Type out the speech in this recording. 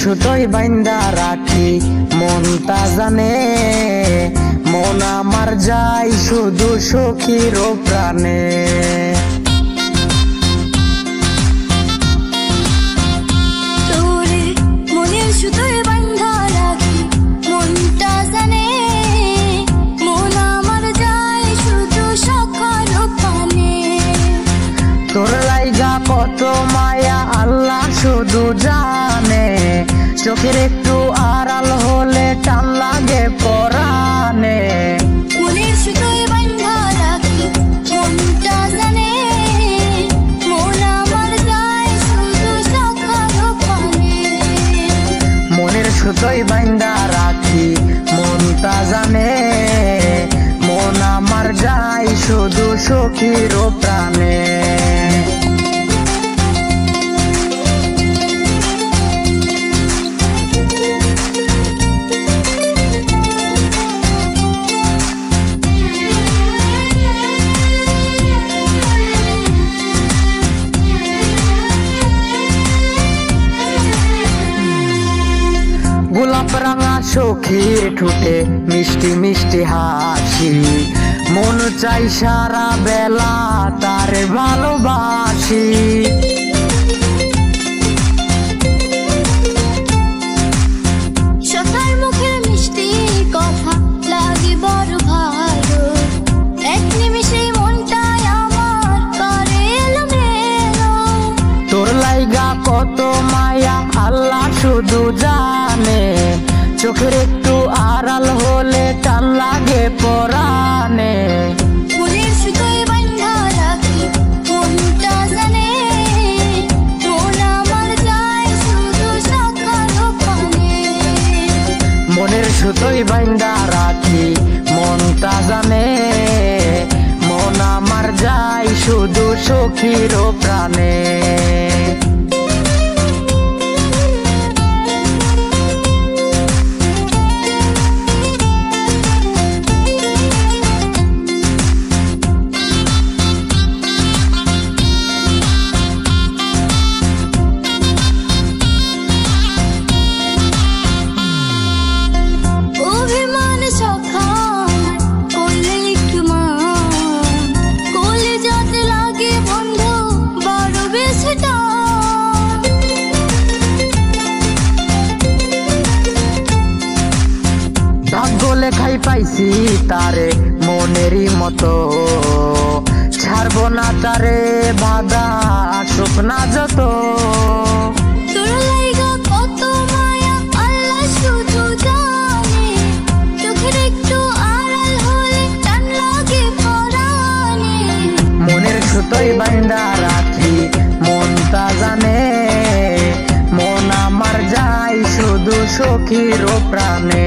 সুতোই বাইন্দা রাখি মনটা জানে, মন আমার যায় শুধু সখীর প্রাণে। তোরে মনের সুতোয় বান্ধা রাখি মনটা জানে, মন আমার যায় শুধু সখার প্রাণে। তোর লাইগা কত মায়া আল্লাহ শুধু জানে, চোখের একটু আড়াল হলে টান লাগে পরাণে। মনের সুতোয় বান্ধা রাখি মনটা জানে, মন আমার যায় শুধু সখার প্রাণে। মনের সুতোই বাইন্দা রাখি মনটা জানে, মন আমার যায় শুধু সখীর প্রাণে। গোলাপ রাঙা সখীর ঠোঁটে মিষ্টি মিষ্টি হাসি, মন চাই সারা বেলা তার ভালোবাসি। সখার মুখের মিষ্টি কথা লাগে বড় ভালো, এক নিমিষে মনটাই আমার করে এলোমেলো। তোর লাইগা কত মায়া আল্লাহ শুধু জানে, চোখের একটু আড়াল হলে টান লাগে পরাণে। মনের সুতোয় বান্ধা রাখি মনটা জানে, মন আমার যায় শুধু সখার প্রাণে। মনের সুতোই বাইন্দা রাখি মনটা জানে, মন আমার যায় শুধু সখীর প্রাণে। অভিমান সখার করলে একটু মান, কোলে যাতে লাগে বন্ধু বড় বেশি টান। ভাগ্য লেখাই পাইছি তারে মনেরই মতো, ছাড়বো না তারে বাধা স্বপ্না যত। তোর লাইগা কত মায়া আল্লাহ শুধু জানে, চোখের একটু আড়াল হলে টান লাগে পরাণে। মনের সুতোই বাইন্দা রাখি মনটা জানে, মন আমার যায় শুধু সখীর প্রাণে।